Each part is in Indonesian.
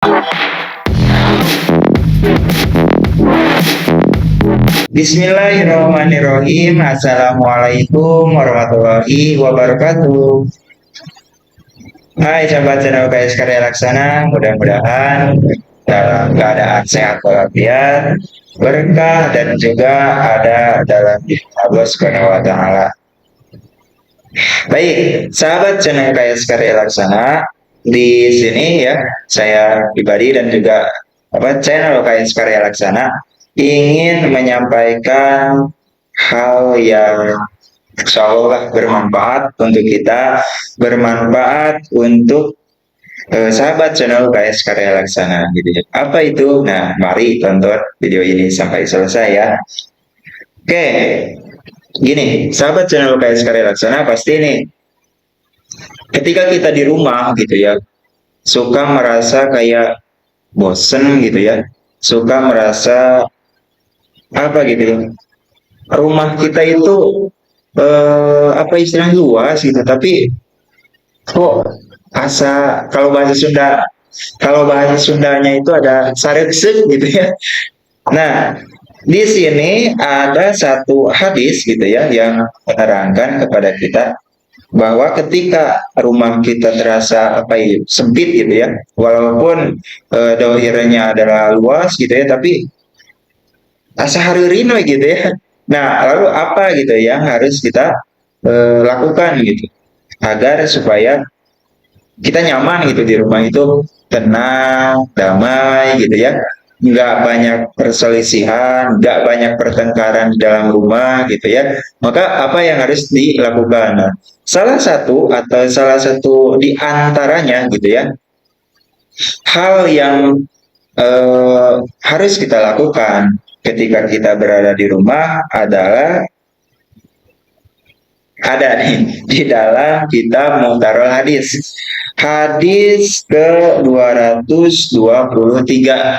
Bismillahirrahmanirrahim. Assalamualaikum warahmatullahi wabarakatuh. Hai sahabat channel KS Karya Laksana, mudah-mudahan dalam keadaan sehat walafiat, berkah dan juga ada dalam diri Allah Subhanahu wa taala. Baik, sahabat channel KS Karya Laksana, di sini ya saya pribadi dan juga channel KS Karya Laksana ingin menyampaikan hal yang insya bermanfaat untuk kita, bermanfaat untuk sahabat channel KS Karya Laksana gitu ya. Apa itu? Nah, mari tonton video ini sampai selesai ya. Oke, gini, sahabat channel KS Karya Laksana pasti nih ketika kita di rumah gitu ya, suka merasa kayak bosen gitu ya, suka merasa apa gitu ya, rumah kita itu apa istilahnya luas gitu, tapi kok asa kalau bahasa Sundanya itu ada sareksek gitu ya. Nah, di sini ada satu hadis gitu ya yang menerangkan kepada kita bahwa ketika rumah kita terasa sempit gitu ya, walaupun dohirnya adalah luas gitu ya, tapi asa haririno gitu ya. Nah, lalu apa gitu yang harus kita lakukan gitu agar supaya kita nyaman gitu di rumah itu, tenang, damai gitu ya, nggak banyak perselisihan, nggak banyak pertengkaran di dalam rumah gitu ya. Maka apa yang harus dilakukan? Nah, salah satu di antaranya gitu ya, hal yang harus kita lakukan ketika kita berada di rumah adalah ada nih di dalam kitab Muhtarul Hadis. Hadis ke 223.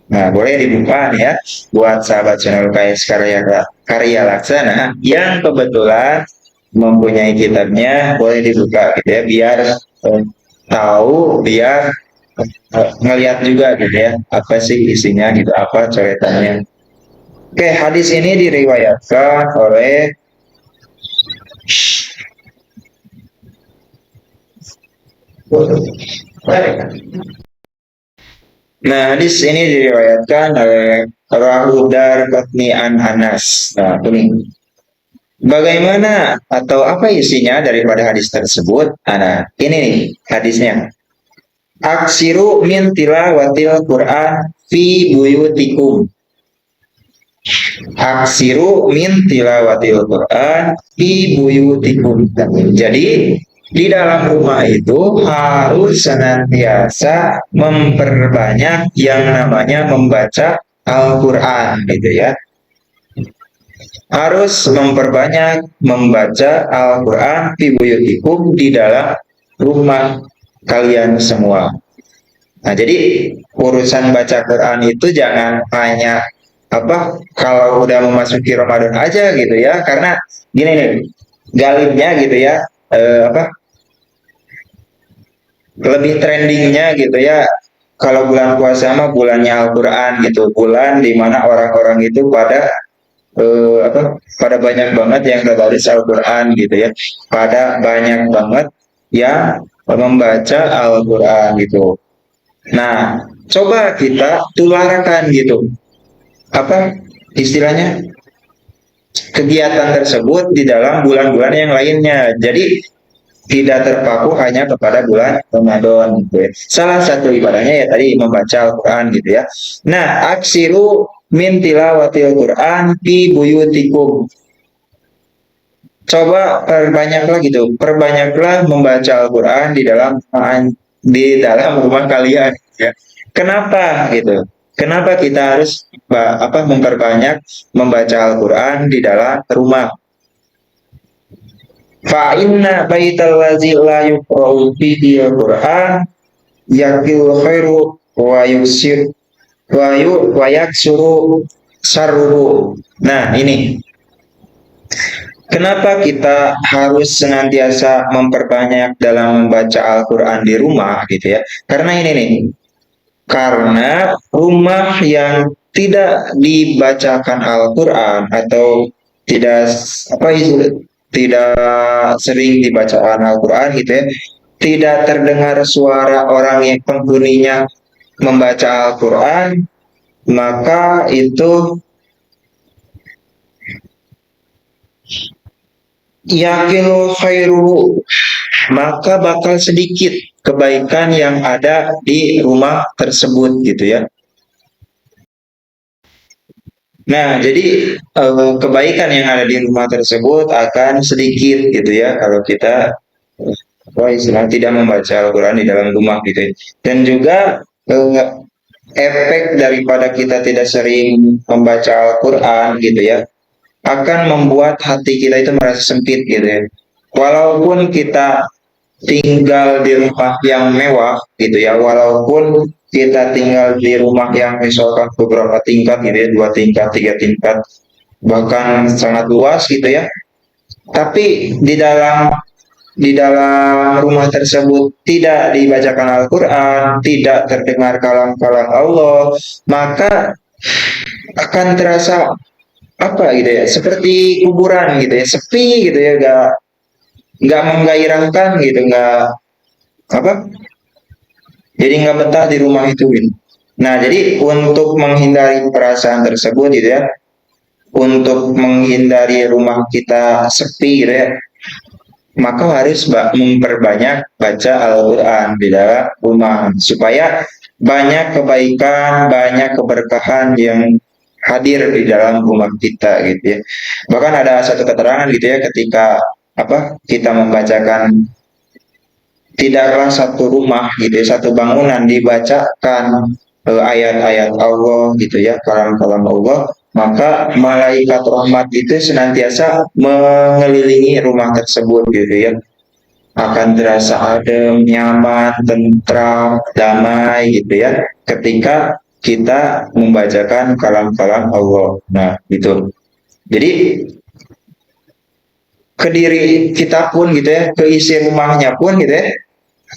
Nah, boleh dibuka nih ya buat sahabat channel KS Karya Laksana yang kebetulan mempunyai kitabnya, boleh dibuka gitu ya biar tahu, biar ngelihat juga gitu ya apa sih isinya gitu, apa coretannya. Oke, hadis ini diriwayatkan oleh Nah, hadis ini diriwayatkan oleh Rahu Darqutni an Anas. Nah, ini bagaimana atau apa isinya daripada hadis tersebut? Nah, ini nih hadisnya. Aksiru min tilawatil Quran fi buyutikum. Aksiru min tilawatil Quran fi buyutikum. Jadi di dalam rumah itu harus senantiasa memperbanyak yang namanya membaca Al-Quran gitu ya. Harus memperbanyak membaca Al-Quran fi buyutikum di dalam rumah kalian semua. Nah, jadi urusan baca Quran itu jangan hanya kalau udah memasuki Ramadan aja gitu ya, karena gini nih galibnya gitu ya, lebih trendingnya gitu ya, kalau bulan puasa mah bulannya Al-Quran gitu, bulan dimana orang-orang itu pada banyak banget yang baris Al-Quran gitu ya, pada banyak banget yang membaca Al-Quran gitu. Nah, coba kita tularkan gitu istilahnya kegiatan tersebut di dalam bulan-bulan yang lainnya. Jadi tidak terpaku hanya kepada bulan Ramadan gitu ya. Salah satu ibadahnya ya tadi membaca Al-Quran gitu ya. Nah, aksiru min tilawatil Quran fi buyutikum. Coba perbanyaklah gitu, perbanyaklah membaca Al-Quran di dalam rumah kalian ya. Kenapa gitu? Kenapa kita harus memperbanyak membaca Al-Quran di dalam rumah? Fa inna baital ladzi la yuqra'u fihi al-Qur'an yakil khairu wa yusir wa yaksuru sarruhu. Nah, ini kenapa kita harus senantiasa memperbanyak dalam membaca Al-Quran di rumah gitu ya? Karena ini nih, Karena rumah yang tidak dibacakan Al-Quran atau tidak apa itu tidak sering dibacaan Al-Quran gitu ya, tidak terdengar suara orang yang penghuninya membaca Al-Quran, maka itu yakin khairu, maka bakal sedikit kebaikan yang ada di rumah tersebut gitu ya. Nah, jadi kebaikan yang ada di rumah tersebut akan sedikit gitu ya kalau kita istilah tidak membaca Al-Quran di dalam rumah gitu ya. Dan juga eh, efek daripada kita tidak sering membaca Al-Quran gitu ya akan membuat hati kita itu merasa sempit gitu ya. Walaupun kita tinggal di rumah yang mewah gitu ya, walaupun kita tinggal di rumah yang misalkan beberapa tingkat gitu ya, 2 tingkat, 3 tingkat, bahkan sangat luas gitu ya, tapi di dalam rumah tersebut tidak dibacakan Al-Quran, tidak terdengar kalam-kalam Allah, maka akan terasa apa gitu ya, seperti kuburan gitu ya, sepi gitu ya, nggak menggairahkan gitu, nggak apa, jadi nggak betah di rumah itu gitu. Nah, jadi untuk menghindari perasaan tersebut gitu ya, untuk menghindari rumah kita sepi gitu ya, maka harus memperbanyak baca Al-Quran di dalam rumah supaya banyak kebaikan, banyak keberkahan yang hadir di dalam rumah kita gitu ya. Bahkan ada satu keterangan gitu ya, ketika kita membacakan, tidaklah satu rumah gitu ya, satu bangunan dibacakan ayat-ayat Allah gitu ya, kalam-kalam Allah, maka malaikat rahmat itu senantiasa mengelilingi rumah tersebut gitu ya, akan terasa adem, nyaman, tentram, damai gitu ya, ketika kita membacakan kalam-kalam Allah. Nah, gitu. Jadi ke diri kita pun gitu ya, ke isi rumahnya pun gitu ya,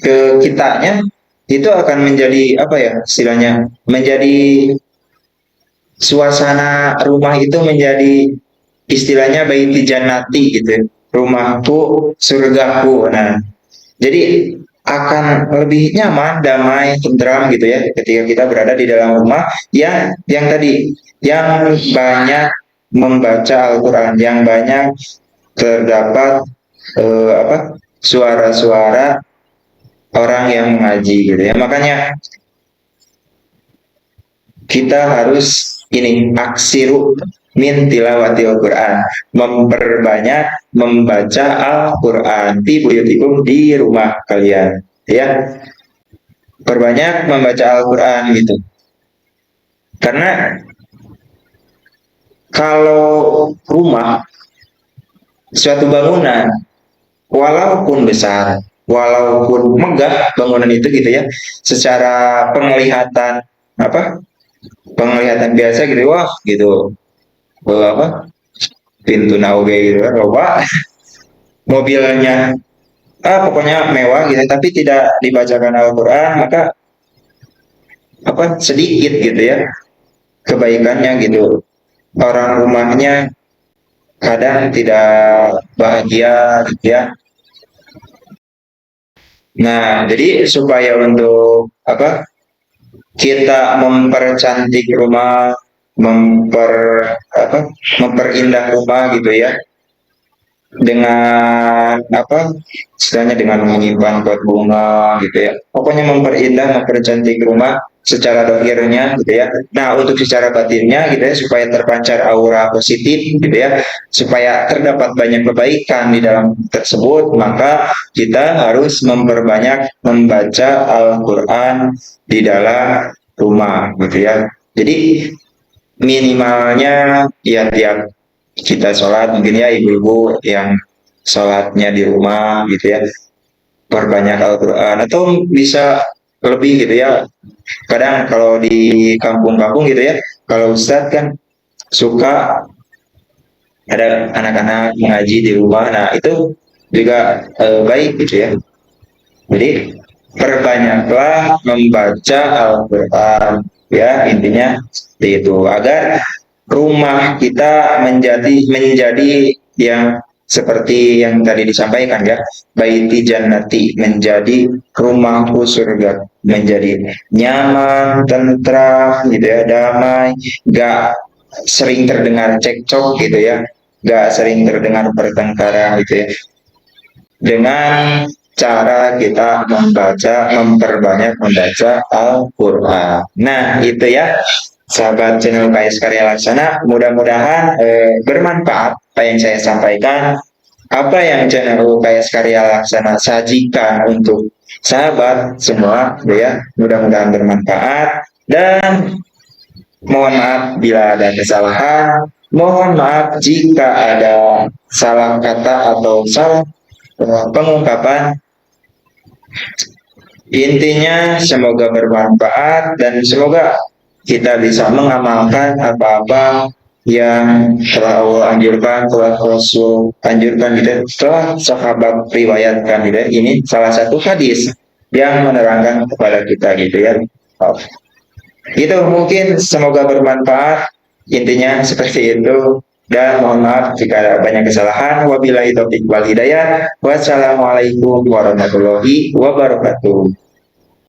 ke kitanya itu akan menjadi apa ya istilahnya, menjadi suasana rumah itu menjadi istilahnya baiti jannati gitu ya. Rumahku surgaku. Nah, jadi akan lebih nyaman, damai, tentram gitu ya ketika kita berada di dalam rumah yang tadi, yang banyak membaca Al-Quran, yang banyak terdapat suara-suara orang yang mengaji gitu ya. Makanya kita harus ini aksiru min tilawatil Quran, memperbanyak membaca Al-Quran di buyutikum, di rumah kalian ya, perbanyak membaca Al-Quran gitu, karena kalau rumah, suatu bangunan walaupun besar, walaupun megah bangunan itu gitu ya, secara penglihatan penglihatan biasa gitu, wah gitu, pintu nauge gitu kan, coba mobilnya pokoknya mewah gitu, tapi tidak dibacakan Al-Quran, maka sedikit gitu ya kebaikannya gitu, orang rumahnya kadang tidak bahagia gitu ya. Nah, jadi supaya untuk kita mempercantik rumah, memper memperindah rumah gitu ya, dengan istilahnya dengan menyimpan pot bunga gitu ya, pokoknya memperindah, mempercantik rumah secara dohirnya gitu ya. Nah, untuk secara batinnya gitu ya, supaya terpancar aura positif gitu ya, supaya terdapat banyak kebaikan di dalam tersebut, maka kita harus memperbanyak membaca Al-Quran di dalam rumah gitu ya. Jadi minimalnya ya tiap kita sholat, mungkin ya ibu-ibu yang sholatnya di rumah gitu ya, perbanyak Al-Quran, atau bisa lebih gitu ya. Kadang kalau di kampung-kampung gitu ya, kalau Ustadz kan suka ada anak-anak mengaji di rumah, nah itu juga baik gitu ya. Jadi perbanyaklah membaca Al-Quran, ya intinya seperti itu, agar rumah kita menjadi yang seperti yang tadi disampaikan ya, baiti jannati, menjadi rumahku surga, menjadi nyaman, tentram gitu ya, damai, gak sering terdengar cekcok gitu ya, gak sering terdengar pertengkaran gitu ya, dengan cara kita memperbanyak membaca Al-Quran. Nah, itu ya, sahabat channel KS Karya Laksana. Mudah-mudahan bermanfaat apa yang saya sampaikan, apa yang channel KS Karya Laksana sajikan untuk sahabat semua, ya. Mudah-mudahan bermanfaat dan mohon maaf bila ada kesalahan. Mohon maaf jika ada salah kata atau salah pengungkapan. Intinya semoga bermanfaat dan semoga kita bisa mengamalkan apa-apa yang telah Allah anjurkan, telah Rasul anjurkan gitu, telah sahabat riwayatkan gitu. Ini salah satu hadis yang menerangkan kepada kita gitu ya. Itu mungkin semoga bermanfaat. Intinya seperti itu. Dan mohon maaf jika ada banyak kesalahan. Wabillahi taufiq wal hidayah. Wassalamualaikum warahmatullahi wabarakatuh.